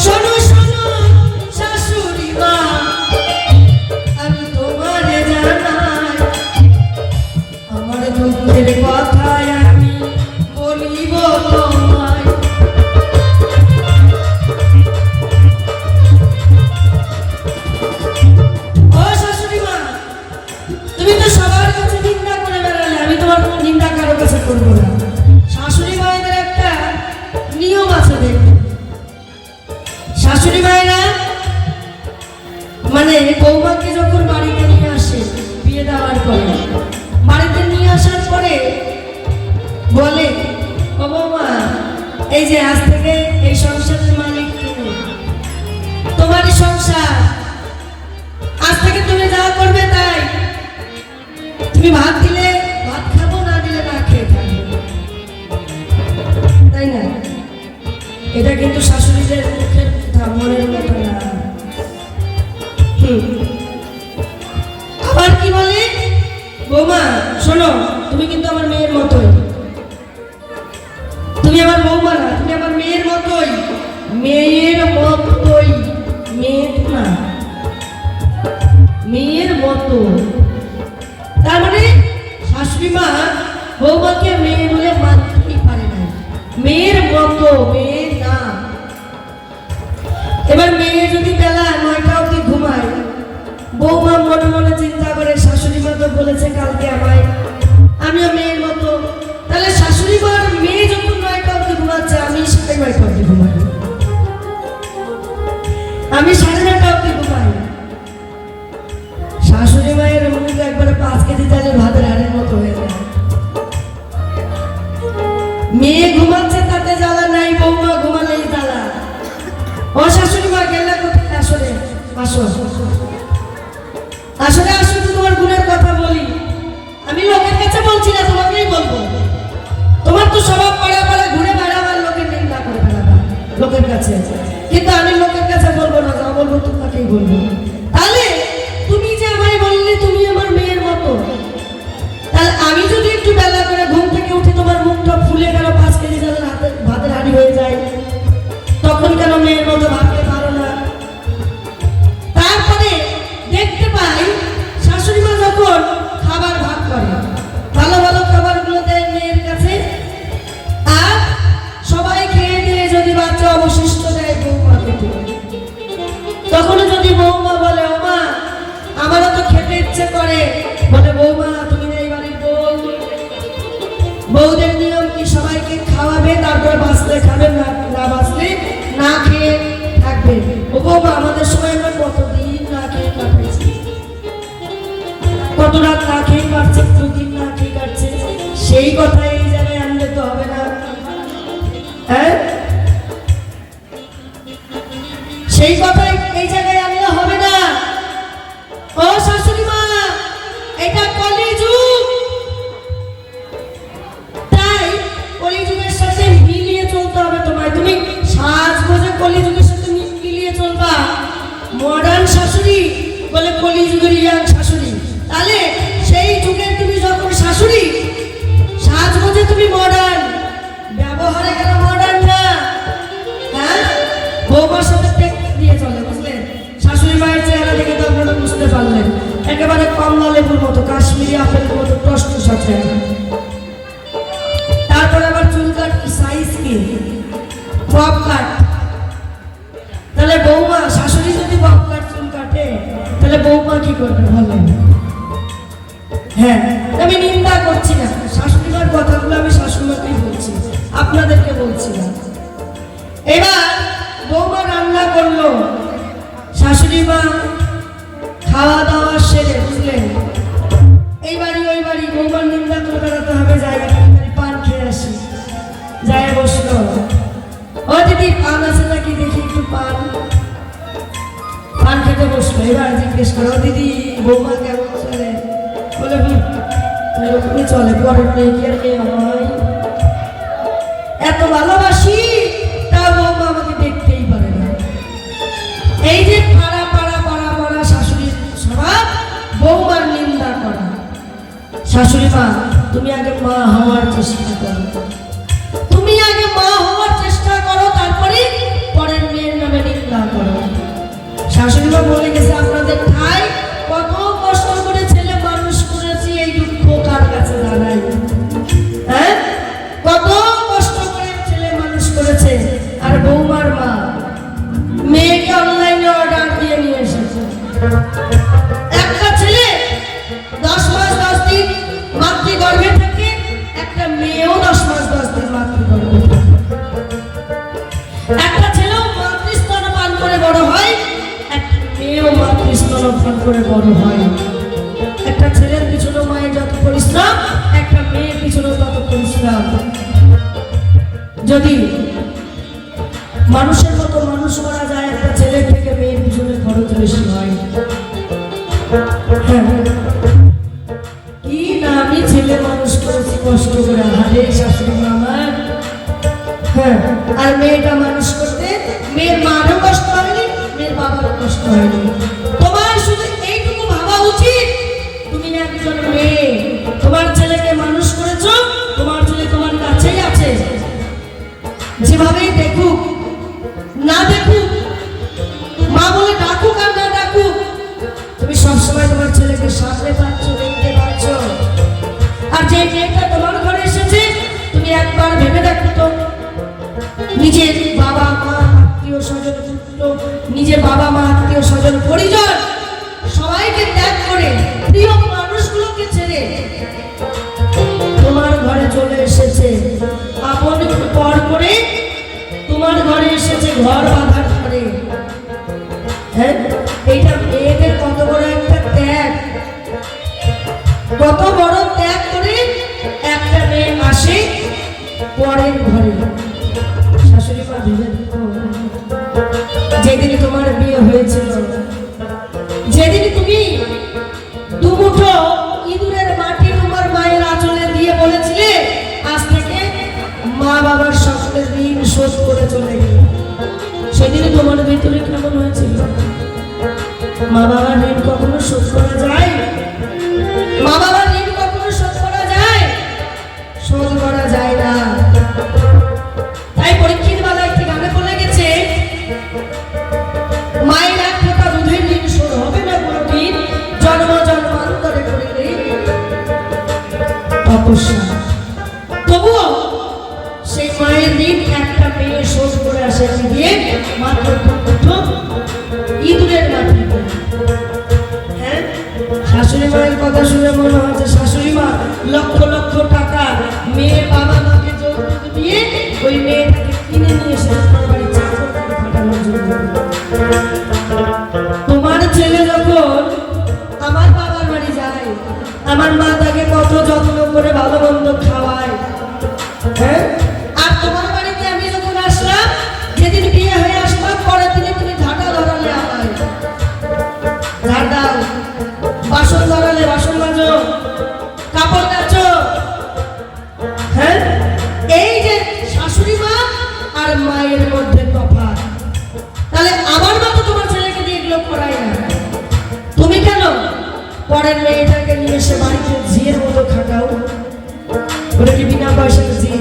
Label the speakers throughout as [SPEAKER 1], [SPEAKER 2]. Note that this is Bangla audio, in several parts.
[SPEAKER 1] শোনো শোনো শাশুড়ি মা, আমি তোমারে জানাই আমার দুঃখের কথায় আমি বলিব তোমায়। ও শাশুড়ি মা, তুমি তো সবার কাছে নিন্দা করে বেড়ালে, আমি তোমার কোনো নিন্দা কারো কাছে করবো না। শাশুড়ি মায়েদের একটা নিয়ম আছে দেখবে, শাশুড়ি মায়েরা মানে বৌমাকে যখন বাড়িতে নিয়ে আসে বিয়ে দেওয়ার পরে, বাড়িতে নিয়ে আসার পরে বলে ও বৌমা, এই যে আজ থেকে এই সংসারের মালিক তুমি, তোমারই সংসার, আজ থেকে তুমি যা করবে তাই, তুমি ভাত দিলে ভাত খাবো, না দিলে না খেয়ে থাকবো, তাই না? এটা কিন্তু শাশুড়িদের মুখের কথা, মনের কথা না। আবার কি বলে, বৌমা শোনো, তুমি কিন্তু আমার মেয়ের মতোই, তুমি আমার বৌমা না, তুমি আমার মেয়ের মতোই, মেয়ের মতোই, মেয়ে না, মেয়ের মতো। তার মানে শাশুড়ি মা বৌমাকে মেয়ে বলে মানতেই পারে না, মেয়ের মতো, মেয়ে না। এবার মেয়ে যদি বেলা 9টা অবধি ঘুমায়, বৌমা মনে মনে চিন্তা করে শাশুড়ি মা তো বলেছে কালকে আমায়, আমিও মেয়ের মতো, তাহলে শাশুড়ি মার মেয়ে যখন 9টা অবধি ঘুমাচ্ছে, আমি 9:30 অবধি ঘুমাই, আমি 9:30 অবধি ঘুমাই। শাশুড়ি মায়ের মুখ একবারে 5 কেজি চালের ভাতের হাড়ের মতো হয়ে যায়। মেয়ে ঘুমাচ্ছে তাতে জ্বালা নাই, বৌমা ঘুমালেই জ্বালা। ও শাশুড়ি মা গেলে কোথায়? আসলে আসো, আসলে আসো, তোমার গুণের কথা বলি, আমি লোকের কাছে বলছি না, তোমাকেই বলবো। তোমার তো স্বভাব পাড়া পাড়া ঘুরে বেড়াবার, লোকের নিন্দা করে বেড়াবা লোকের কাছে, কিন্তু আমি লোকের কাছে বলবো না, যা বলবো তোমাকেই বলবো। তাহলে তুমি যে আমায় বললে তুমি আমার মেয়ের মতো, তাহলে আমি যদি একটু বেলা করে ঘুম থেকে উঠি, তোমার মুখটা ফুলে গেল, 5 কেজি চালের ভাতের হাঁড়ি হয়ে যায়, তখন কেন মেয়ের মতো ভাবতে পারো না? তারপরে দেখতে পাই শাশুড়ি মা যখন খাবার ভাগ করে, ভালো ভালো খাবারগুলো দেয় মেয়ের কাছে, আর সবাই খেয়ে দিয়ে যদি বাচ্চা অবশিষ্ট দেয় বৌমাকে, তখনও যদি বৌমা বলে ও মা আমারও তো খেতে ইচ্ছে করে, বলে বৌমা তুমি এই বাড়ির বউ, বউদের নিয়ম কি সবাইকে খাওয়াবে, তারপরে বাঁচলে খাবে, না বাঁচলে না খেয়ে থাকবে। ও বৌমা আমাদের সময় আমরা কতদিন না খেয়ে কাটাইছি, কত রাত না খেয়ে কাটছে, দুদিন না খেয়ে কাটছে, সেই কথা এই জায়গায় আনলে তো হবে না, হ্যাঁ? সেই কথাই এই জায়গায় আনলে হবে না। ও শাশুড়ি মা, এটা কলিযুগ, তাই কলিযুগের সাথে মিলিয়ে চলতে হবে তোমায়। তুমি সাজগোজে কলিযুগের সাথে মিলিয়ে চলবা। মডার্ন শাশুড়ি বলে কলিযুগের ইয়াং শাশুড়ি, তাহলে সেই যুগের তুমি যখন শাশুড়ি, সাজগোজে তুমি মডার্ন, ব্যবহারে কেন মডার্ন না? হ্যাঁ, বৌমার সাথে টেক দিয়ে চলে, বুঝলেন? শাশুড়ি মায়ের চেহারা দেখে তো আপনারা বুঝতে পারলেন, একেবারে কমলা লেবুর মতো, কাশ্মীরি আপেলের মতো টসটস আছে। তারপরে আবার চুল কাট সাইজ কি, বব কাট। তাহলে বৌমা, শাশুড়ি যদি বব কাট চুল কাটে, তাহলে বৌমা কি করবে বলেন? হ্যাঁ, আমি নিন্দা করছি না, শাশুড়ি মার কথাগুলো আমি শাশুড়িমাকেই বলছি, আপনাদেরকে বলছি না। এবার বৌমা রান্না করলো, শাশুড়ি মা খাওয়া দাওয়া সেরে, বুঝলেন, এই বাড়ি ওই বাড়ি বৌমার নিন্দা করে বেড়াতে হবে, জায়গা পান খেয়ে আসি, যায় বসলো, ও দিদি পান আছে নাকি দেখি একটু পান, পান খেতে বসলো। এবার জিজ্ঞেস করো, দিদি বৌমা কেমন চলে? বলে এরকমই চলে, পরের মেয়ে কি আর মেয়ে হয়? এত ভালোবাসি তা বৌমা আমাকে দেখতেই পারে না। এই যে পাড়া পাড়া পাড়া পাড়া শাশুড়ির স্বভাব, বৌমার নিন্দা করা। শাশুড়ি মা, তুমি আগে মা হওয়ার চেষ্টা করো, তুমি আগে মা হওয়ার চেষ্টা করো, তারপরে পরের মেয়ের নামে একটা ছেলে 10 মাস 10 দিন মাতৃগর্ভে থাকে, একটা মেয়েও 10 মাস 10 দিন মাতৃগর্ভে থাকে। একটা ছেলেও মাতৃস্তন পান করে বড় হয়, একটা মেয়েও মাতৃস্তন পান করে বড় হয়। একটা ছেলের পিছনে মায়ের যত পরিশ্রম, একটা মেয়ের পিছনে তত পরিশ্রম। যদি মানুষের মতো মানুষ করা যায়, একটা ছেলের থেকে মেয়ের পিছনে খরচ বেশি হয়। হ্যাঁ, কি না আমি ছেলে মানুষ করেছি কষ্ট করে, হারে শাশুড়ি মা আমার। হ্যাঁ, আর মেয়েটা মানুষ করতে মেয়ের মারও কষ্ট হয়নি, মেয়ের বাবারও কষ্ট হয়নি। তোমার শুধু এইটুকু ভাবা উচিত, তুমি একজন মেয়ে, তোমার ছেলেকে মানুষ করেছো, তোমার ছেলে তোমার কাছেই আছে। যেভাবেই দেখুক না দেখুক, মা বলে ডাকুক আর না ডাকুক, তুমি সবসময় তোমার ছেলেকে সামনে পাচ্ছ, দেখতে পাচ্ছ। আর যে মেয়েটা তোমার ঘরে এসেছে, তুমি একবার ভেবে দেখো তো, নিজের বাবা মা আত্মীয় স্বজন, নিজের বাবা মা আত্মীয় স্বজন পরিজন সবাইকে ত্যাগ করে, প্রিয় মানুষগুলোকে ছেড়ে তোমার ঘরে চলে এসেছে, আপন পর করে তোমার ঘরে এসেছে, ঘর বাঁধার ঘরে। হ্যাঁ, এইটা মেয়েদের কত বড় একটা ত্যাগ, কত বড় ত্যাগ করে একটা মেয়ে আসে পরের ঘরে। শাশুড়ি মা ভেবে দেখো, যেদিন তোমার বিয়ে হয়েছিল, যেদিন তুমি দুমুঠো ইঁদুরের মাটি তোমার মায়ের আঁচলে দিয়ে বলেছিলে আজ থেকে মা বাবার সকলের ঋণ শোধ করে চলে গেল, সেদিন তোমার ভিতরে কেমন হয়েছিল? মা বাবার ঋণ কখনো শোধ করা যায়? মা বাবার ঋণ কখনো শোধ করা যায়? শোধ করা যায় না। তাই পরীক্ষিত বেলা একটি গানে বলে গেছে, মায়ের এক ফোঁটা দুধের ঋণ শোধ হবে না কোনোদিন, জন্ম জন্মান্তরে করিলে তপস্যা। তবুও সেই মায়ের ঋণ একটা মেয়ে শোধ করে আসে দিয়ে মাত্র ইঁদুরের মাটিতে। হ্যাঁ, শাশুড়ি মায়ের কথা শুনে মনে হচ্ছে শাশুড়ি মা লক্ষ লক্ষ টাকা মেয়ের বাবা মাকে যৌতুক দিয়ে ওই মেয়েটাকে কিনে নিয়ে এসে তোমার বাড়ি চাকর করে পাঠানোর জন্য। তোমার ছেলে যখন আমার বাবার বাড়ি যায়, আমার মা তাকে কত যত্ন করে ভালো মন্দ খাওয়ায়। হ্যাঁ, আর তোমার বাড়িতে আমি যখন আসলাম, যেদিন বিয়ে হয়ে আসলাম, পরের দিনে তুমি ঝাঁটা ধরালে, আমায় ঝাড় দাও, বাসন ধরালে, বাসন মাজো, কাপড় কাচো। হ্যাঁ, এই যে শাশুড়ি মা আর মায়ের মধ্যে তফাৎ। তাহলে আমার মা তো তোমার ছেলেকে দিয়ে এগুলো করায় না, তুমি কেন পরের মেয়েটাকে নিয়ে এসে বাড়িতে ঝিয়ের মতো খাটাও? ওটা কি বিনা পয়সার ঝি?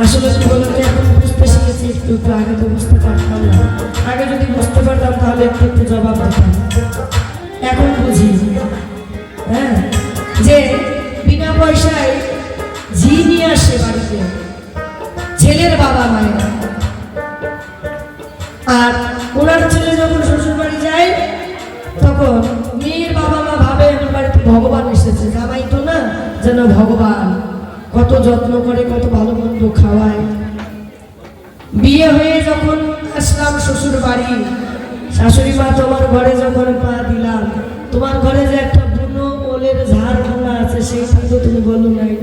[SPEAKER 1] আসলে কি বলতো, এখন বুঝতে শিখেছি, একটু একটু, আগে তো বুঝতে পারতাম না। আগে যদি বুঝতে পারতাম তাহলে একটু একটু জবাব দিতাম, এখন বুঝি। হ্যাঁ, যে বিনা পয়সায় ঝি নিয়ে আসে বাড়িতে ছেলের বাবা মায়েরা। আর ওনার ছেলে যখন শ্বশুর বাড়ি যায়, তখন মেয়ের বাবা মা ভাবে আমার বাড়িতে ভগবান এসেছে, জামাই তো না, যেন ভগবান, কত যত্ন করে, কত ভালো মন্দ খাওয়ায়। বিয়ে হয়ে যখন আসলাম শ্বশুর বাড়ি, শাশুড়ি মা তোমার ঘরে যখন পা দিলাম, তোমার ঘরে যে একটা বুনো ওলের ঝাড় বোনা আছে, সেই তো তুমি বলো নাই,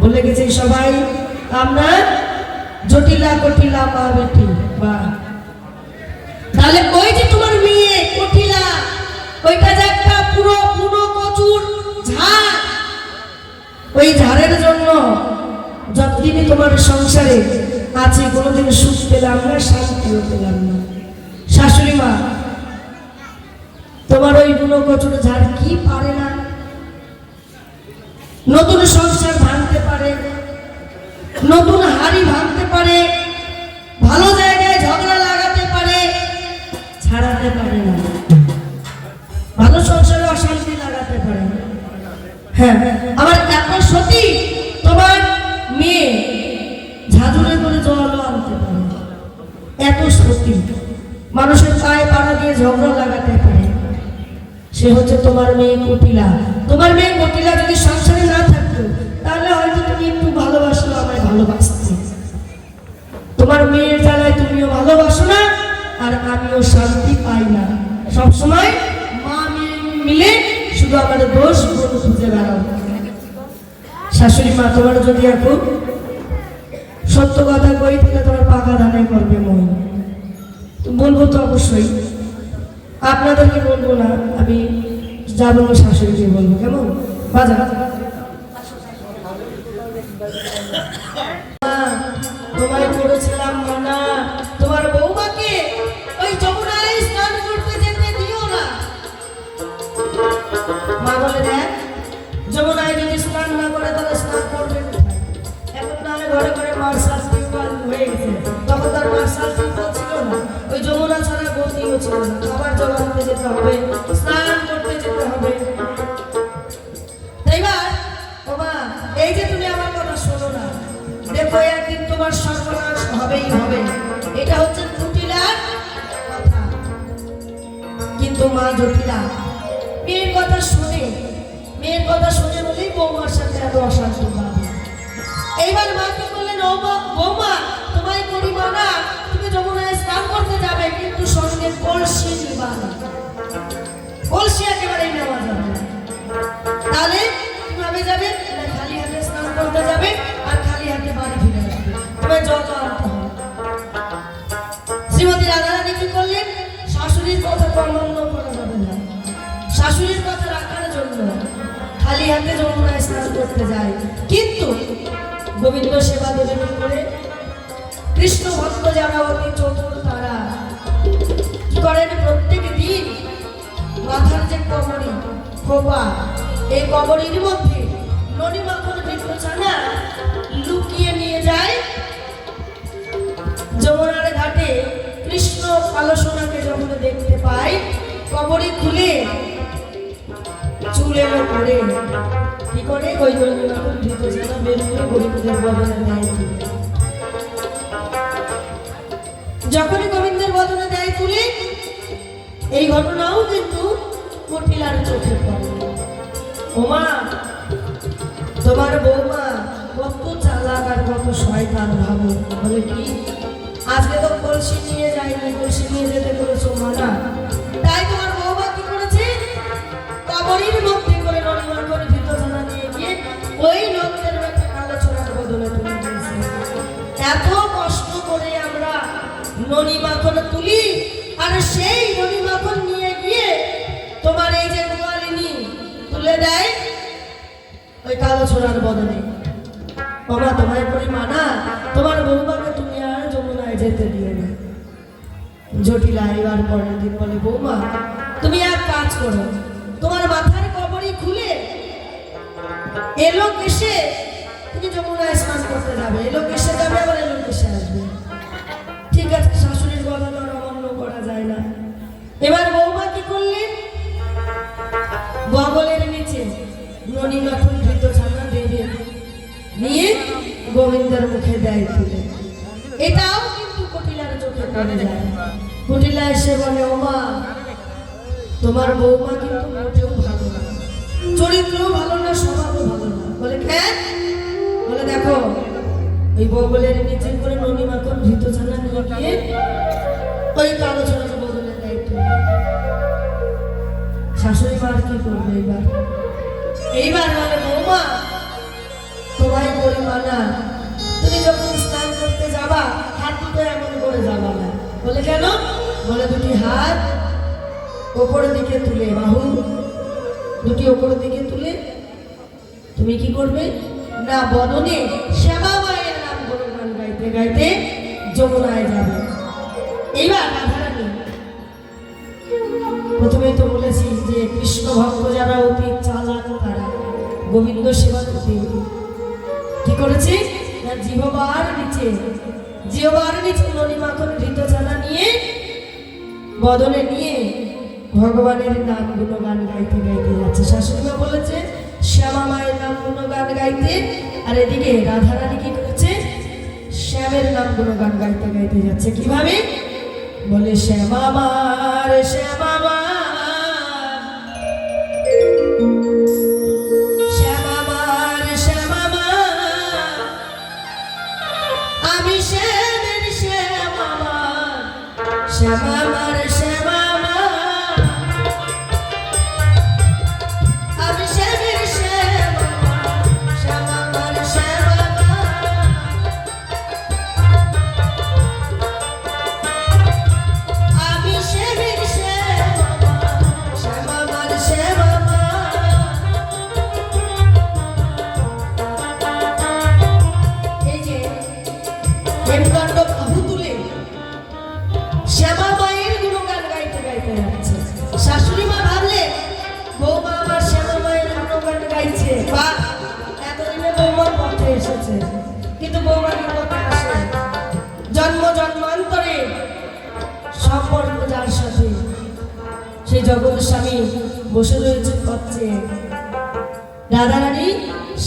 [SPEAKER 1] বলে গেছে সবাই আমরা জটিলা কটিলা মা বেটি। বা তাহলে ওই যে তোমার মেয়ে কটিলা, ওইটা যে একটা পুরো বুনো কচুর ঝাড়, ওই ঝাড়ের জন্য যতদিনই তোমার সংসারে আছে কোনোদিন সুখ পেলাম না, শান্তিও পেলাম না। শাশুড়ি মা তোমার ওই বুনো কচুর ঝাড় কি পারে না? নতুন সংসার ভাঙতে পারে, নতুন হাড়ি ভাঙতে পারে, ভালো জায়গায় ঝগড়া লাগাতে পারে, ছাড়াতে পারে না। ভালো সংসারে অশান্তি লাগাতে পারে না। হ্যাঁ, আবার এত সতী তোমার মেয়ে ঝাঁঝুরে করে জলও আনতে পারে, এত সতী। মানুষের পায়ে পাড়া দিয়ে ঝগড়া লাগাতে পারে, সে হচ্ছে তোমার মেয়ে কুটিলা। তোমার মেয়ে কুটিলা যদি সংসারে না থাকতো তাহলে হয়তো তুমি একটু ভালোবাসলো, আমায় ভালোবাসতে। তোমার মেয়ের জ্বালায় তুমিও ভালোবাসো না, আর আমিও শান্তি পাই না। সবসময় মা মেয়ে মিলে শুধু আমার দোষ গুণ খুঁজে বেড়াও। শাশুড়ি মা, তোমার যদি এখন সত্য কথা কই তাহলে তোমার পাকা ধানে করবে মন। বলবো তো অবশ্যই, আপনাদেরকে বলবো না, আমি যা বলবো শাশুড়িকে বলবো। কেমন বাজা তোমায় করেছিলাম মানা, তোমার বৌমাকে ওই যমুনায় স্নান করতে যেতে দিও না। মা বলে, দেখ যমুনায় যদি স্নান না করে তাহলে স্নান করবে কোথায়? এখন তাহলে ঘরে ঘরে মার্শাল টিউবওয়েল হয়ে গেছে, তখন তার মার্শাল টিউবওয়েল ছিল না, ওই যমুনা ছাড়া গতিও ছিল না। আবার জলাতে যেতে হবে, স্নান করতে যেতে হবে। এইবার ও মা, এই যে তুমি আমার কথা শোনো না, দেখো একদিন তোমার সর্বনাশ হবেই হবে। এটা হচ্ছে কুটিলার কথা। কিন্তু মা জটিলা মেয়ের কথা শুনে, মেয়ের কথা শুনে বলেই বৌমার সাথে এত অশান্তি পাবে। এইবার মা কি করলেন, ও বৌমা তোমায় করি মানা, তুমি যমুনায় স্নান করতে যাবে, কিন্তু সঙ্গে কলসি নিবা না। কলসি একেবারেই নেওয়া যাবে না। তাহলে কিভাবে যাবে? খালি হাতে স্নান করতে যাবে আর খালি হাতে বাড়ি ফিরে আসবে। তোমায় জল আনতে হবে। শ্রীমতী রাধারানী কি করলেন, শাশুড়ির কথা অমান্য করা যাবে না। শাশুড়ির কথা রাখার জন্য খালি হাতে যমুনায় স্নান করতে যায়। কিন্তু গোবিন্দ সেবা দেবেন করে কৃষ্ণ ভক্ত যারা অতি চতুর তারা কি করেন, প্রত্যেক দিন মাথার যে কবরী খোপা, এই কবরীর মধ্যে ননি মাখন ভিতর ছানা লুকিয়ে নিয়ে যায় যমুনার ঘাটে। কৃষ্ণ কালো সোনাকে যখন দেখতে পায়, কবরী খুলে চুলে করে কি করে, ওই ননি মাখন ভিতর ছানা বের করে গোবিন্দের বদনে দেয়। যখনই গোবিন্দের বদনে দেয় তুলে, এই ঘটনাও কিন্তু কুটিলার চোখে পড়ে। ওমা, তোমার বৌমা কত চালাক আর কত শয়তান ভাবো। বলে কি, আজকে তো কলসি নিয়ে যায়নি, কলসি নিয়ে যেতে করেছো মানা, তাই তোমার বৌমা কি করেছে, কবরীর মধ্যে করে ননি মাখন ভিতর ছানা নিয়ে গিয়ে ওই নন্দের একটা কালো ছোড়ার বদলে তুলে দিয়েছে। এত কষ্ট করে আমরা ননি মাখন তুলি, আর সেই ননি মাখন নিয়ে গিয়ে তোমার এই যে গোয়ালিনী তুলে দেয় ওই কালো ছোড়ার বদলে। বাবা, তোমার করি মানা, তোমার বৌমাকে তুমি আর যমুনায় যেতে দিও না। জটিলা এবার পরের দিন বলে, বৌমা তুমি এক কাজ করো, তোমার মাথার কবরী খুলে এলো কেসে তুমি যমুনায় স্নান করতে যাবে। এলো কেসে যাবে, আবার এলো কেসে আসবে। ঠিক আছে, শাশুড়ির কথা তো অমান্য করা যায় না। এবার বৌমা কি করলেন, বগলের নিচে ননি মাখন ধৃত ছানা দেবে নিয়ে গোবিন্দের মুখে দেয় তুলে। এটাও কিন্তু কুটিলার চোখে পড়ে যায়। কুটিলা এসে বলে, ওমা তোমার বৌমা কিন্তু মোটেও ভালো না, চরিত্রও ভালো না, স্বভাবও ভালো না। বলে কেন? বলে দেখো, ওই বগলের নিচে করে ননি মাখন ধৃত ছানা নিয়ে গিয়ে ওই কালো ছোড়ার বদলে দেয় তুলে। শাশুড়ি মার কি করবে এইবার? এইবার বলে, বৌমা তোমায় বলি মানা, তুমি যখন স্নান করতে যাবা হাত দুটো এমন করে যাবা না। বলে কেন? বলে দুটি হাত ওপরের দিকে তুলে, বাহু দুটি ওপরের দিকে তুলে তুমি কি করবে না, বদনে শ্যামা মায়ের নাম গুণগান গাইতে গাইতে যমুনায় যাবে। এইবার রাধারানী, প্রথমেই তো বলেছি যে কৃষ্ণ ভক্ত যারা অতি চালাক তারা গোবিন্দ সেবা করতে কি করেছে, না জিহ্বার নিচে ননি মাখন ধৃত ছানা নিয়ে বদনে নিয়ে ভগবানের নাম গুণগান গাইতে গাইতে যাচ্ছে। শাশুড়িমা বলেছে শ্যামা মায়ের নাম গুণগান গাইতে, আর এদিকে রাধারানী কি করেছে, শ্যামের নাম গুণগান গাইতে গাইতে যাচ্ছে। কিভাবে? বলে শ্যামা আমার শ্যামা আমার শ্যামা আমার শ্যামা আমার আমি শ্যামের শ্যামা আমার শ্যামা আমার শ্যামা আমার আমি শ্যামের শ্যামা আমার শ্যামা আমার শ্যামা আমি শ্যামের শ্যামা শ্যামা আমার শ্যামা এই যে হেমকাণ্ড বাহু তুলে শ্যামা মায়ের গুণগান গাইতে গাইতে যাচ্ছে। শাশুড়ি মা ভাবলে বৌমা আমার শ্যামা মায়ের গুণগান গাইছে, বা এতদিনে বৌমার পথে এসেছে। কিন্তু বৌমা কি পথে আসে? জন্ম জন্মান্তরে সম্পর্ক যার সাথে, সেই জগৎ স্বামী বসে রয়েছে পথে। রাধারানী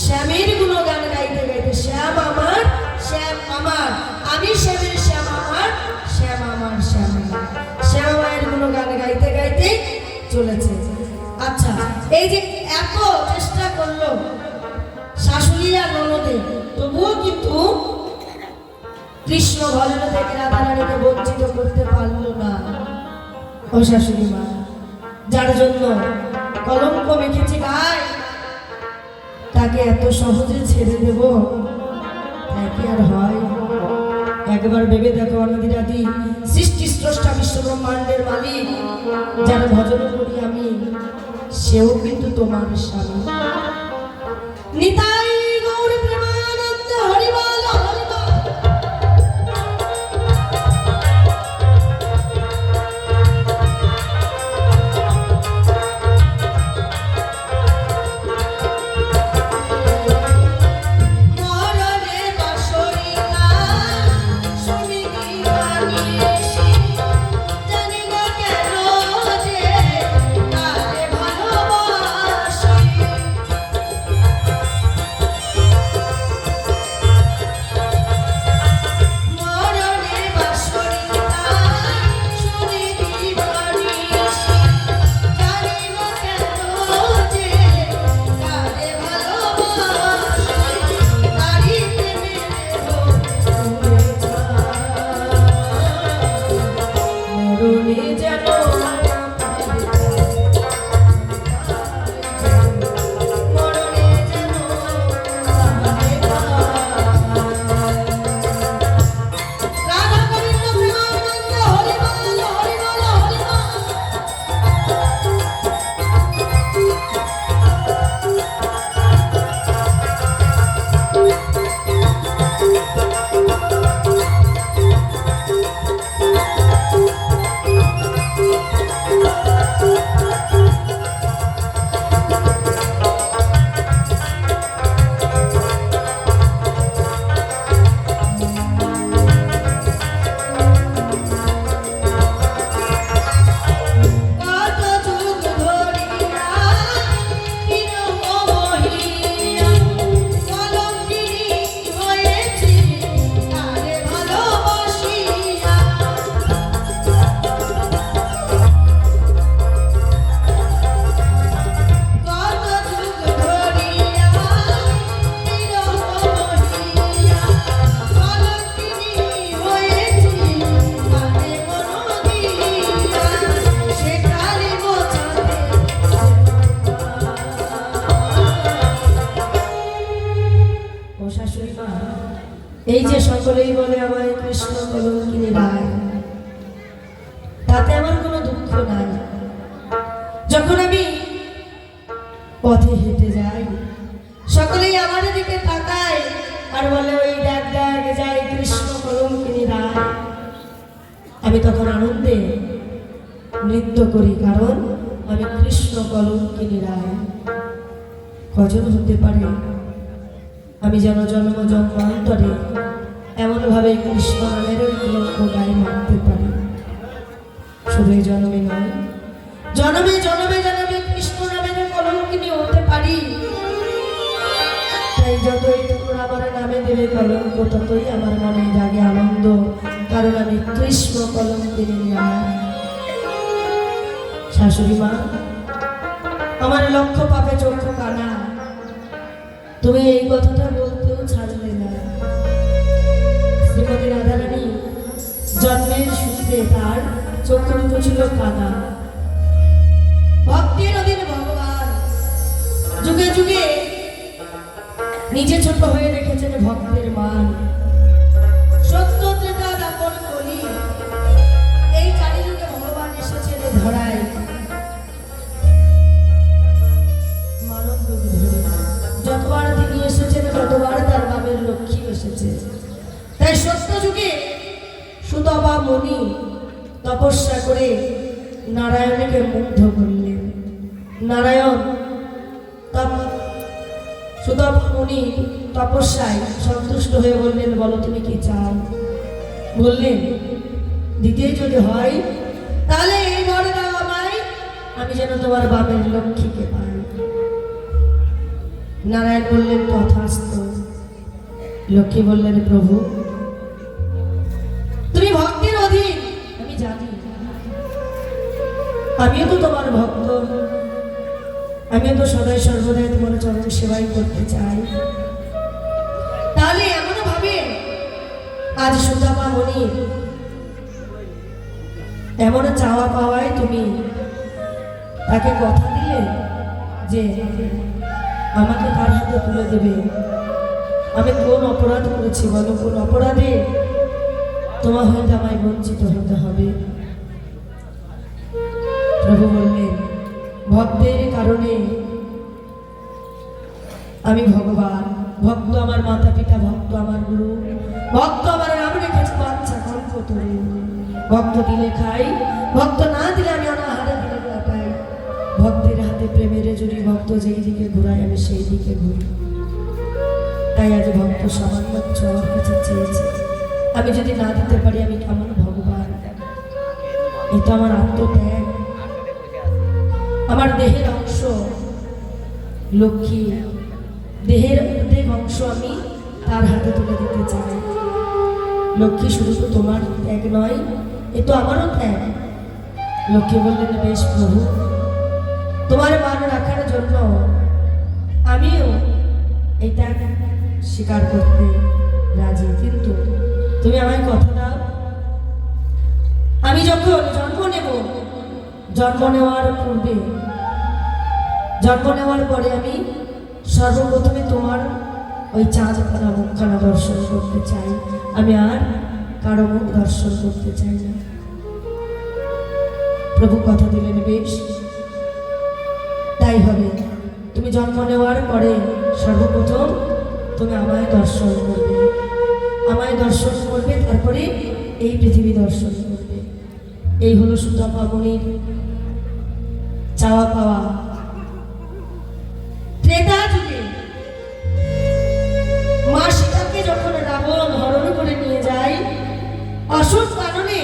[SPEAKER 1] শ্যামের গুণগান গাইতে গাইতে শ্যাম আমার শ্যাম আমার আমি শ্যামের শ্যাম আমার শ্যাম আমার শ্যাম আমার শ্যামা মায়ের গুণগান গাইতে গাইতে চলেছে। আচ্ছা, এই যে এত চেষ্টা করলো শাশুড়ি আর ননদে, তবুও কিন্তু কৃষ্ণ ভজন থেকে রাধারানীকে বঞ্চিত করতে পারলো না। ও শাশুড়ি মা, যার জন্য কলঙ্ক মেখেছে গায়ে, তাকে এত সহজে ছেড়ে দেব? তাই কি আর হয়? একবার ভেবে দেখো, অনাদিরাদি সৃষ্টি স্রষ্টা বিশ্ব ব্রহ্মাণ্ডের মালিক যারা ভজন করি আমি, সেও কিন্তু তোমার স্বামী। নিতাই গৌর প্রেমানন্দ হরি বল হরি বল। এই যে সকলেই বলে আমায় কৃষ্ণ কলঙ্কিনী রায়, তাতে আমার কোনো দুঃখ নাই। যখন আমি পথে হেঁটে যাই, সকলেই আমার দিকে তাকায় আর বলে ওই দেখ দেখ যায় কৃষ্ণ কলঙ্কিনী রায়। আমি তখন আনন্দে নৃত্য করি, কারণ আমি কৃষ্ণ কলঙ্কিনী রায়। কজন হতে পারে আমি যেন জন্ম জন্মান্তরে এমনভাবে কৃষ্ণ নামের কলঙ্ক গায়ে মারতে পারি। শুধু এই জন্মে নয়, জন্মে জন্মে যেন আমি কৃষ্ণ নামের কলঙ্কিনী হতে পারি। তাই যতই তোমরা আমার নামে দেবে কলঙ্ক, ততই আমার মনে জাগে আনন্দ, কারণ আমি কৃষ্ণ কলঙ্কিনী আমার শাশুড়ি মা, আমার লক্ষ্য পাপে চক্ষু কানা, তুমি এই কথাটা বলতেও ছাড়লে না। শ্রীমতী রাধারানী জন্মের সূত্রে তার চক্ষু দুটো ছিল কানা। ভক্তের অধীন ভগবান যুগে যুগে নিজে ছোট হয়ে রেখেছেন ভক্তের মান। সত্য ত্রেতা দাপর কলি, এই চারিযুগে ভগবান এসেছেন ধরায় মানব রূপ ধরে। যতবার তিনি এসেছেন ততবার তার বাবের লক্ষ্মী এসেছে। তাই সত্য যুগে সুতপা মুনি তপস্যা করে নারায়ণকে মুগ্ধ করলেন। নারায়ণ সুতপা মুনি তপস্যায় সন্তুষ্ট হয়ে বললেন, বলো তুমি কি চাও? বললেন, দিতে যদি হয় তাহলে এই বর দাও আমায়, আমি যেন তোমার বাবের লক্ষ্মীকে পাই। নারায়ণ বললেন, তথাস্তু। লক্ষ্মী বললেন, প্রভু তুমি ভক্তের অধীন আমি জানি, আমিও তো তোমার ভক্ত, আমিও তো সদাই সর্বদাই তোমার চরণ সেবাই করতে চাই। তাহলে এমন ভাবে আজ সুদামা মনি এমন চাওয়া পাওয়ায় তুমি তাকে কথা দিলে যে আমাকে তার হাতে তুলে দেবে। আমি কোন অপরাধ করেছি বলো? কোন অপরাধে তোমার হইতে আমায় বঞ্চিত হতে হবে? প্রভু বললেন, ভক্তের কারণে আমি ভগবান, ভক্ত আমার মাতা পিতা, ভক্ত আমার গুরু, ভক্ত আমার নাম রেখেছে বাচ্চা কল্পতরু। ভক্ত দিলে খাই, ভক্ত না দিলে আমি অনাহারে দিলে কাটাই। ভক্তের হাতে প্রেমের জুড়ি, ভক্ত যেই দিকে ঘুরাই আমি সেই দিকে ঘুরি। তাই আজ ভক্ত সামান্য আমার কাছে চেয়েছে, আমি যদি না দিতে পারি আমি কেমন ভগবান? এটা আমার আত্মত্যাগ, আমার দেহের অংশ লক্ষ্মী, দেহের অর্ধেক অংশ আমি তার হাতে তুলে দিতে চাই। লক্ষ্মী, শুধু তো তোমার ত্যাগ নয়, এ তো আমারও ত্যাগ। লক্ষ্মী বললেন, বেশ প্রভু, তোমার মান রাখার জন্য আমিও এই ত্যাগ স্বীকার করতে রাজি, কিন্তু তুমি আমায় কথা দাও, আমি যখন জন্ম নেব, জন্ম নেওয়ার পূর্বে, জন্ম নেওয়ার পরে আমি সর্বপ্রথমে তোমার ওই চাঁদখানা মুখখানা দর্শন করতে চাই, আমি আর কারো মুখ দর্শন করতে চাই না। প্রভু কথা দিলেন, বেশ তাই হবে। তুমি জন্ম নেওয়ার পরে সর্বপ্রথম তুমি আমায় দর্শন করবে, আমায় দর্শন করবে, তারপরে এই পৃথিবী দর্শন করবে। এই হলো সুদামা মুনির চাওয়া পাওয়া। ত্রেতা যুগে মা সীতাকে যখন রাবণ হরণ করে নিয়ে যায় অসৎ কারণে,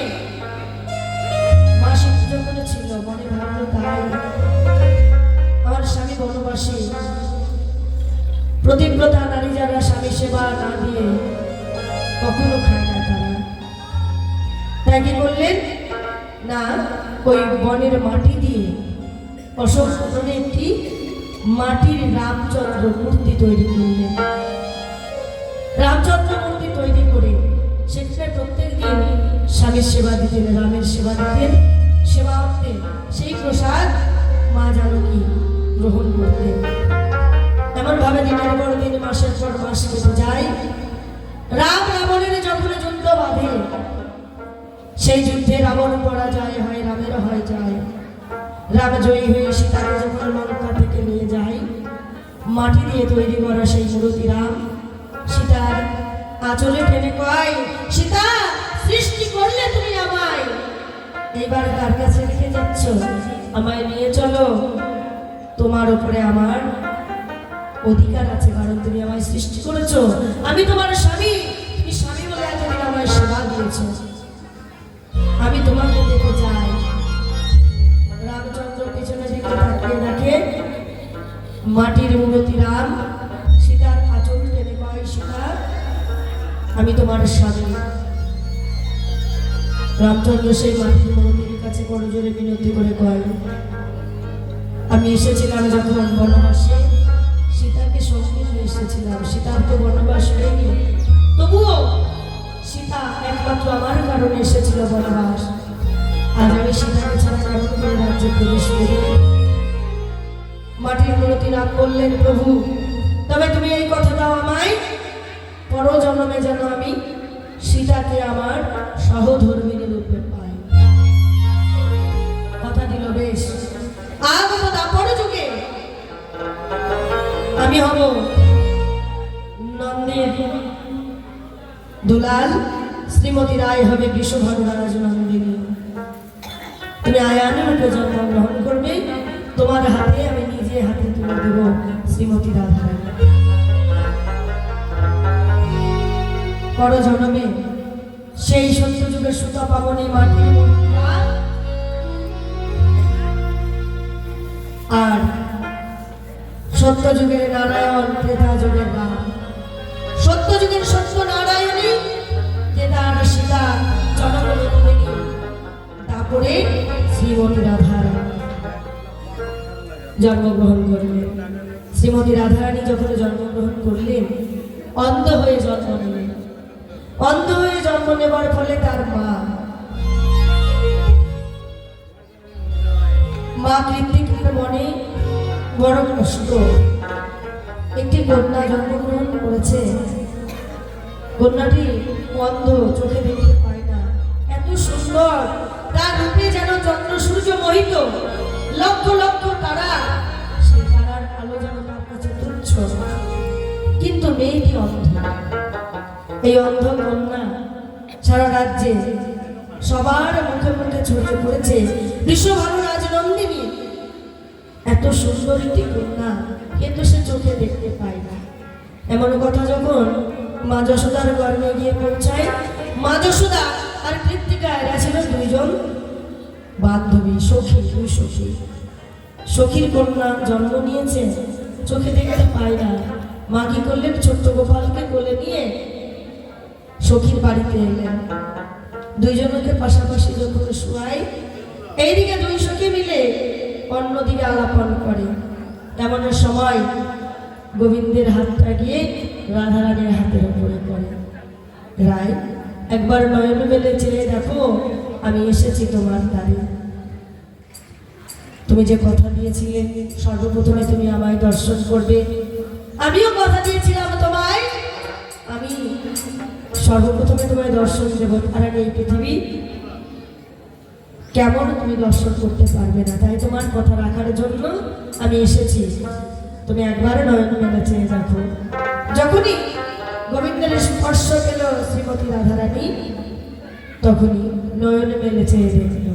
[SPEAKER 1] মা সীতা যখন ছিল মনে ভাবলো তাই আমার স্বামী বনবাসী, প্রতিব্রতা নারী যারা স্বামী সেবা না দিয়ে কখনো খায় না, তারা তাই কি করলেন না, ওই বনের মাটি দিয়ে অশোক সদনে একটি মাটির রামচন্দ্র মূর্তি তৈরি করলেন। রামচন্দ্র মূর্তি তৈরি করে সেখানে প্রত্যেক দিন স্বামীর সেবা দিতেন, রামের সেবা দিতেন, সেবা অর্থে সেই প্রসাদ মা জানকী গ্রহণ করতেন। এমন ভাবে দিনের পর দিন, মাসের পর মাস কেটে যায়। রাম রাবণের যখন যুদ্ধ বাঁধে, সেই যুদ্ধে রাবণ পরাজয় হয়, রামের হয় যায়। রাম জয়ী হয়ে সীতাকে যখন লঙ্কা থেকে নিয়ে যায়, মাটি দিয়ে তৈরি করা সেই মূর্তি রাম সীতার আঁচলে টেনে কয়, সীতা, সৃষ্টি করলে তুমি আমায়, এইবার কার কাছে রেখে যাচ্ছ? আমায় নিয়ে চলো, তোমার উপরে আমার অধিকার আছে, কারণ তুমি আমায় সৃষ্টি করেছো, আমি তোমার স্বামী, তুমি স্বামী বলে এতদিন আমায় সেবা দিয়েছো, আমি তোমাকে দেখে যাই। রামচন্দ্র পিছনে দিকে তাকিয়ে দেখে মাটির মূর্তি রাম সীতার আঁচল টেনে কয়, সীতা, আমি তোমার স্বামী, রামচন্দ্র সেই মাটির মন্দিরের কাছে করজোরে বিনতি করে কয়, আমি এসেছিলাম যখন বনবাসে, সীতাকে সঙ্গে নিয়ে এসেছিলাম। সীতার তো বনবাস হয়নি, তবুও সীতা একমাত্র আমার কারণে এসেছিল বনবাস। আজ আমি সীতাকে ছাড়া কেমন করে রাজ্যে প্রবেশ করি? মাটির মূর্তি রাম বললেন, প্রভু তবে তুমি এই কথা দাও আমায়, পরজন্মে যেন আমি সীতাকে আমার সহধর্মিণী রূপে পাই। কথা দিল, বেশ, আগত দাপর যুগে আমি হব নন্দের দুলাল, শ্রীমতী রায় হবে বিশ্বভানু রাজনন্দিনী। তুমি আয়ানের রূপে জন্মগ্রহণ করবে, তোমার হাতে আমি নিজে হাতে তুলে দেব শ্রীমতী রাধা। পর জন্মে সেই সত্য যুগের সুতা পাবনে মাটির মূর্তিরা আর সত্য যুগের নারায়ণ, ত্রেতা যুগের রাম। সত্য যুগের সত্য নারায়ণী, ত্রেতা সীতা জনগণী, তারপরে শ্রীমতী রাধা জন্মগ্রহণ করলেন। শ্রীমতী রাধারানী যখন জন্মগ্রহণ করলেন, অন্ধ হয়ে জন্ম নিলেন। অন্ধ হয়ে জন্ম নেবার ফলে তার মা কৃত্তিকের মনে বড় কষ্ট। একটি কন্যা জন্মগ্রহণ করেছে, কন্যাটি অন্ধ, চোখে দেখতে পায় না, এত সুন্দর, তার রূপে যেন চন্দ্র সূর্য মোহিত, লক্ষ লক্ষ তারা, সেই তারার আলো যেন তার কাছে তুচ্ছ। কিন্তু মেয়েটি অন্ধ। এই অন্ধ কন্যা সারা রাজ্যে সবার মুখে মুখে ছড়িয়ে পড়েছে বিশ্বভানু রাজনন্দিনী। এত সুন্দর একটি কন্যা, কিন্তু সে চোখে দেখতে পায় না। এমন কথা যখন মা যশোদার গর্ভে গিয়ে পৌঁছায়, মা যশোদা আর কৃত্তিকা এরা ছিল দুইজন বান্ধবী, সখী, দুই সখী। সখীর কন্যা জন্ম নিয়েছে, চোখে দেখতে পায় না। মা কি করলেন, ছোট্ট গোপালকে কোলে নিয়ে সখীর বাড়িতে এলেন। দুইজনকে পাশাপাশি যখন শোয়ায়, এইদিকে দুই সখী মিলে অন্যদিকে আলাপন করে। এমন সময় গোবিন্দের হাতটা গিয়ে রাধারানীর হাতের উপরে পড়ে। রায়, একবার নয়ন মেলে চেয়ে দেখো, আমি এসেছি তোমার দ্বারে। তুমি যে কথা দিয়েছিলে সর্বপ্রথমে তুমি আমায় দর্শন করবে, আমিও কথা দিয়েছিলাম তোমায়, আমি সর্বপ্রথমে তোমায় দর্শন দেব। তার আগে এই পৃথিবী কেমন তুমি দর্শন করতে পারবে না, তাই তোমার কথা রাখার জন্য আমি এসেছি। তুমি একবার নয়ন মেলে চেয়ে দেখো। যখনই গোবিন্দের স্পর্শ পেল শ্রীমতী রাধারানী, তখনই নয়ন মেলে চেয়ে দেখল।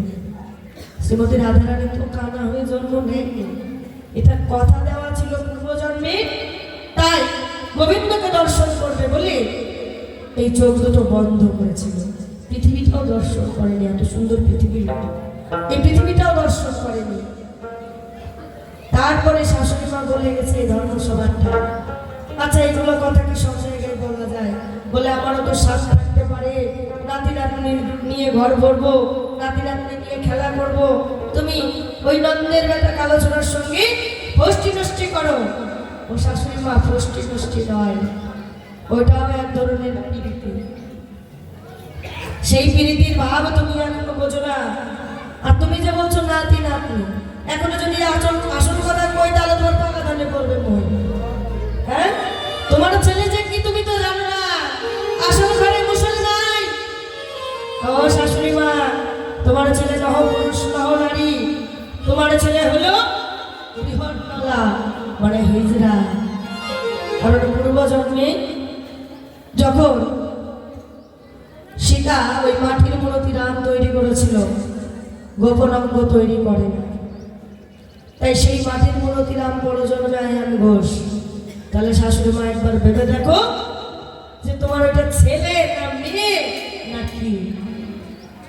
[SPEAKER 1] শ্রীমতী রাধারানী তো কানা হয়ে জন্ম নেয়নি, এটা কথা দেওয়া ছিল পূর্বজন্মে। তাই গোবিন্দকে দর্শন করবে বলে এই চোখ দুটো বন্ধ করেছিল। পৃথিবীটাও দর্শন করেনি, এত সুন্দর পৃথিবী, এই পৃথিবীটাও দর্শন করেনি। তারপরে শাশুড়ি মা বলে গেছে এই ধর্মসভাটা। আচ্ছা, এগুলো কথা কি সব জায়গায় বলা যায়? বলে আমারও তো শ্বাস রাখতে পারে, নাতি নাতনি নিয়ে ঘর ভরবো, নাতি নাতনি নিয়ে খেলা করব, তুমি ওই নন্দের বেটা কালোচনার সঙ্গে ফষ্টি নষ্টি করো। ও শাশুড়ি মা, ফষ্টি নষ্টি নয়, ওইটাও এক ধরনের প্রীতি। সেই প্রীতির ভাব তুমি এখনো বোঝো না। আর তুমি যে বলছো নাতি নাতনি, এখনো যদি আসল কথা কই তাহলে তোমার টাকা ধানে পড়বে মই। হ্যাঁ, তোমার ছেলে যে কি তুমি তো জানো না, আসল ঘরে মুসল নাই। ও শাশুড়ি মা, তোমার ছেলে নহ পুরুষ নহ নারী, তোমার ছেলে হলো বৃহন্নলা, মানে হিজড়া। কারণ পূর্বজন্মে যখন সীতা ওই মাটির মূর্তি রাম তৈরি করেছিল, গোপন অঙ্গ তৈরি করে, তাই সেই মাটির মূর্তি রাম পরজন্মে আয়ান ঘোষ। তাহলে শাশুড়ি মা একবার ভেবে দেখো যে তোমার ওইটা ছেলে না মেয়ে নাকি?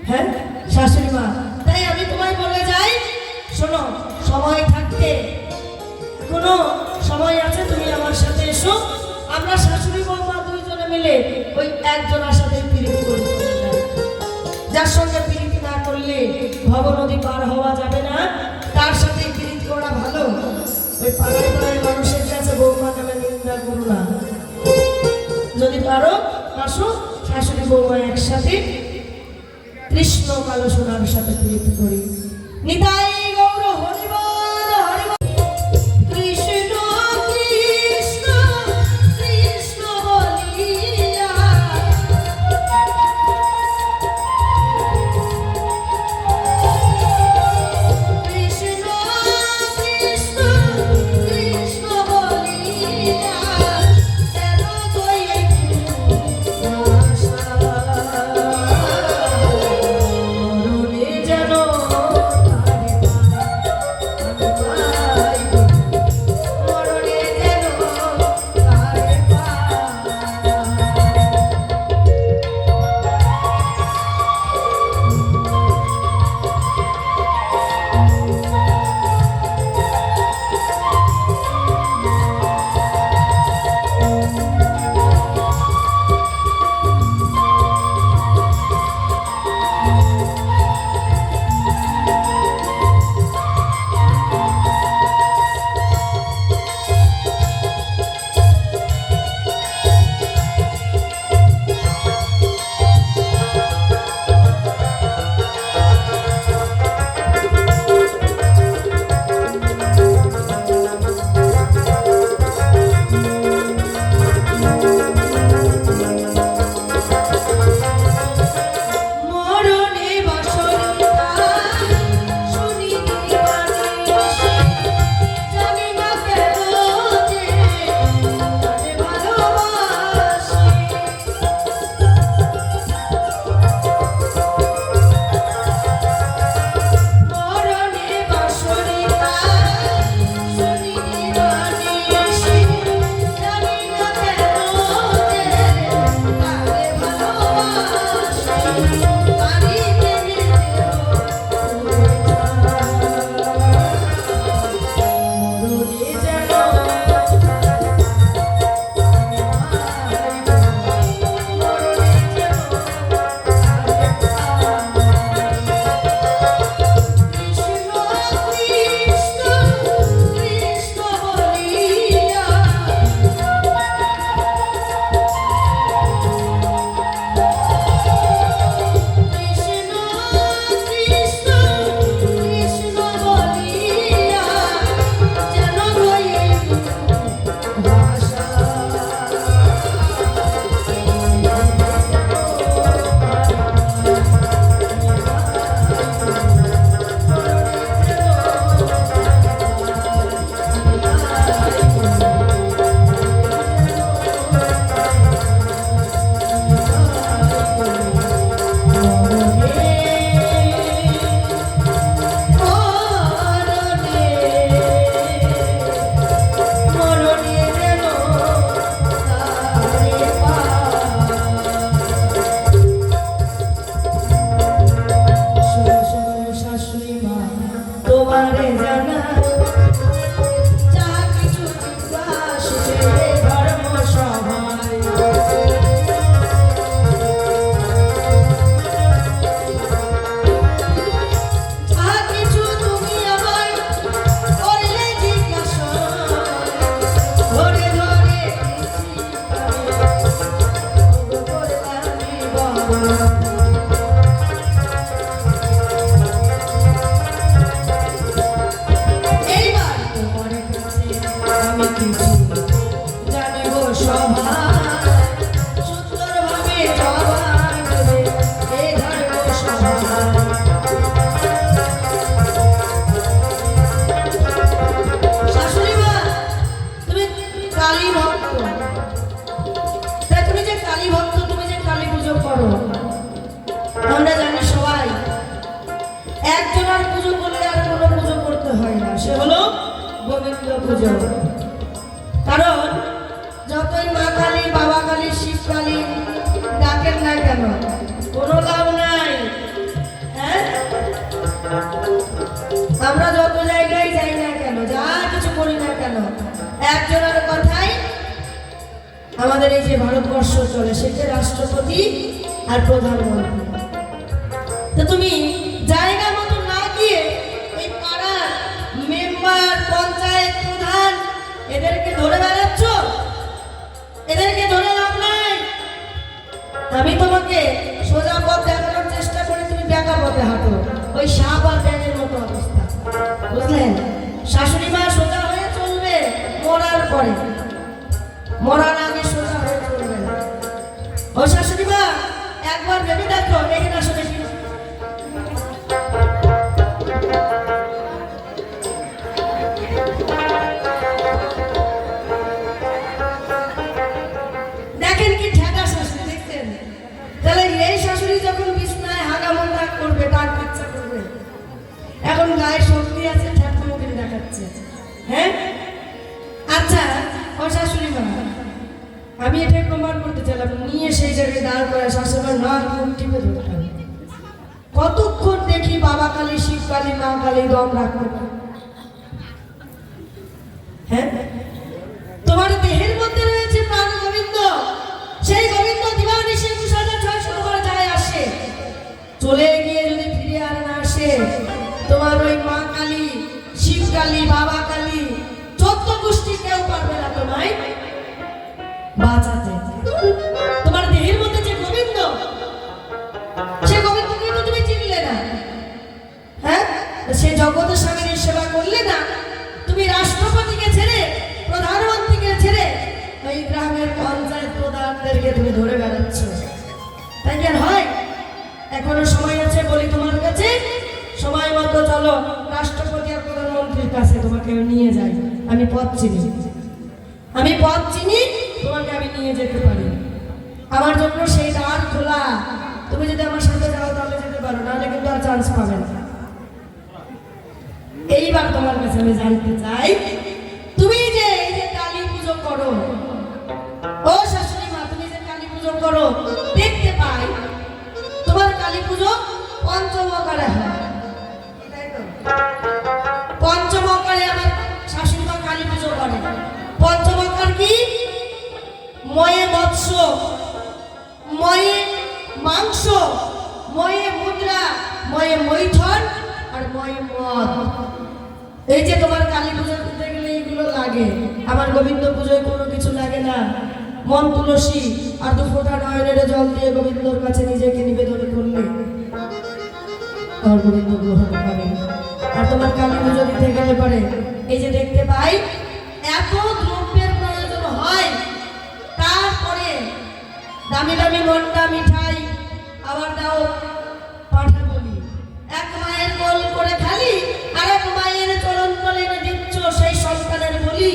[SPEAKER 1] হ্যাঁ শাশুড়ি মা, তাই আমি তোমায় বলে যাই, শোনো, সময় থাকতে, কোনো সময় আছে, তুমি আমার সাথে এসো, আমরা শাশুড়ি বৌমা দুইজনে মিলে ওই একজনের সাথে প্রীতি করি। যার সঙ্গে প্রীতি না করলে ভব নদী পার হওয়া যাবে না, তার সাথে প্রীতি করা ভালো। ওই পাড়ায় পাড়ায় মানুষের কাছে বৌমা নামে নিন্দা করো না। যদি পারো আসো, শাশুড়ি বৌমা একসাথে কৃষ্ণ কালো সোনার সাথে প্রীতি করি। নিতাই গৌর হরিবল হরিবল। কৃষ্ণ কৃষ্ণ কৃষ্ণ বলিয়া কৃষ্ণ কৃষ্ণ কৃষ্ণ বলিয়া কেন গয়ে আশা মরণে যেন পুজো। কারণ যতই মা কালী, বাবা কালী, শিব কালী ডাকেন না কেন, কোনো লাভ নাই। হ্যাঁ, আমরা যত জায়গায় যাই না কেন, যা কিছু করি না কেন, একজনের কথাই আমাদের এই যে ভারতবর্ষ চলে, সেটা রাষ্ট্রপতি আর প্রধানমন্ত্রী। তো তুমি জায়গা মতো না গিয়ে ওই পাড়ার মেম্বার, পঞ্চায়েত প্রধান এদেরকে ধরে বেড়াচ্ছ, এদেরকে ধরে লাভ নাই। আমি তোমাকে সোজা পথ দেখানোর চেষ্টা করি, তুমি বেঁকা পথে হাঁটো, ওই সাপ আর ব্যাঙের মতো অবস্থা, বুঝলেন? শাশুড়ি মা সোজা হয়ে চলবে মরার পরে, মরার আগে সোজা হয়ে চলবে না। ও শাশুড়ি মা, একবার ভেবে দেখো, এখানে আসো দেখি। দেখেন কি ঠেকা শাশুড়ি, দেখছেন? তাহলে এই শাশুড়ি যখন বিছনায় হাগামোগা করবে, তার ইচ্ছা করবে, এখন গায়ে শক্তি আছে, ঠাকুর মুখে দেখাচ্ছে। হ্যাঁ, আচ্ছা ও শাশুড়ি মা, আমি এটাই প্রমাণ করতে চাইলাম, নিয়ে সেই জায়গায় দাঁড় করে শাশুড়ি মা মুখ টিপে ধরতাম। কতক্ষণ দেখি বাবা কালী, শিব কালী, মা কালী দম রাখতে পারে। হ্যাঁ, তোমার দেহের মধ্যে রয়েছে প্রাণ গোবিন্দ, সেই গোবিন্দ দিবানিশি 2600 বার যায় আসে, চলে গিয়ে যদি ফিরে আর না আসে, তোমার ওই মা কালী, শিব কালী, বাবা কালী 14 গোষ্ঠী কেউ পারবে না তোমায় বাঁচাতে। তোমার দেহের মধ্যে যে গোবিন্দ, সে গোবিন্দকে তো তুমি চিনলে না। হ্যাঁ, সে জগতের স্বামীর সেবা করলে না, তুমি রাষ্ট্রপতিকে ছেড়ে, প্রধানমন্ত্রীকে ছেড়ে ওই গ্রামের পঞ্চায়েত প্রধানদেরকে তুমি ধরে বেড়াচ্ছ, তাই কি আর হয়? এখনো সময় আছে, বলি তোমার কাছে, সময় মতো চলো রাষ্ট্রপতি আর প্রধানমন্ত্রীর কাছে, তোমাকে নিয়ে যাই। আমি পথ চিনি, আমি পথ চিনি, তোমাকে আমি নিয়ে যেতে পারি। আমার জন্য সেই দ্বার খোলা, তুমি যদি আমার সাথে যাও তাহলে যেতে পারো, নাহলে কিন্তু আর চান্স পাবে না। এইবার তোমার কাছে আমি জানতে চাই, তুমি যে এই যে কালী পুজো করো, ও শাশুড়ি মা, তুমি যে কালী পুজো করো, দেখতে পাই তোমার কালী পুজো পঞ্চমকারে হয়, তাই তো? পঞ্চমকারে আমার শাশুড়ি মা কালী পুজো করে। পঞ্চমকার কি? ময়ে মৎস্য, ময়ে মাংস, ময়ে মুদ্রা, ময়ে মৈথন আর ময়ে মদ। এই যে তোমার কালী পুজো করতে গেলে এইগুলো লাগে, আমার গোবিন্দ পুজোয় কোনো কিছু লাগে না। মন তুলসী আর 2 ফোঁটা নয়নের জল দিয়ে গোবিন্দর কাছে নিজেকে নিবেদন করলে আর গোবিন্দ গ্রহণ করে। আর তোমার কালী পুজো দিতে গেলে পরে এই যে দেখতে পাই এত দ্রব্যের প্রয়োজন হয়, তারপরে দামি দামি মন্ডা মিঠাই, আবার দাও পাঠা বলি, এক মায়ের কোল করে খালি আর এক মায়ের চরণ তলে এনে দিচ্ছ সেই সন্তানের বলি।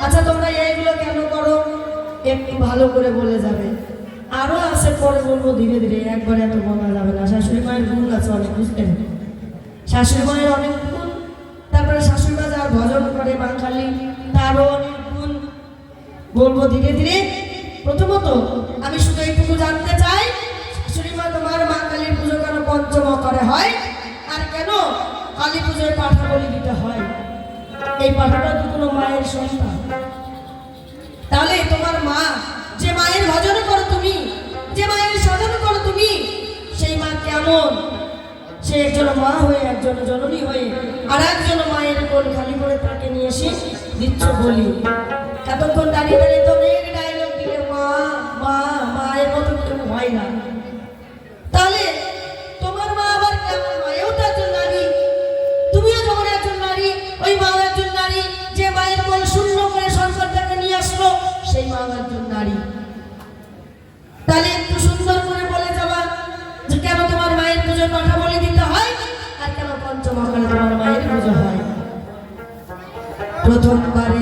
[SPEAKER 1] আচ্ছা তোমরা এইগুলো কেন করো? একটু ভালো করে বলে যাবে, আরো আছে, পরে বলবো ধীরে ধীরে, একবারে এত বলা যাবে না। শাশুড়ি মায়ের গুণ আছে অনেক, বুঝলেন? শাশুড়ি মায়ের অনেক গুণ, তারপরে শাশুড়ি মা যার ভজন করে মা কালী, তারও অনেক গুণ, বলবো ধীরে ধীরে। প্রথমত আমি শুধু এইটুকু জানতে চাই, শাশুড়ি মা তোমার মা কালীর পুজো কেন পঞ্চমকারে হয়, আর কেন কালী পুজোয় পাঠা বলি দিতে হয়? এই পাঠাটা তো কোনো মায়ের সন্তান। তাহলে তোমার মা, যে মায়ের ভজন করো তুমি, যে মায়ের সাধন করো তুমি, সেই মা কেমন? সে একজন মা হয়ে, একজন জননী হয়ে, আর একজন মায়ের কোল খালি করে তাকে নিয়ে এসে দিচ্ছ বলি। এতক্ষণ দাঁড়িয়ে দাঁড়িয়ে তো অনেক ডায়লগ দিলে, মা মা, মায়ের মতো কেউ হয় না। তাহলে তোমার মা আবার কেমন? মায়েও তো একজন নারী, তুমিও যেমন একজন নারী, ওই মাও একজন নারী, যে মায়ের কোল শূন্য করে সন্তানটাকে নিয়ে আসলো, সেই মাও একজন নারী। তাহলে একটু সুন্দর করে বলে যাবা যে কেন তোমার মায়ের পুজোর কথা বলে দিতে হয়, আর কেন পঞ্চমকারে তোমার মায়ের পুজো হয়। প্রথমবারে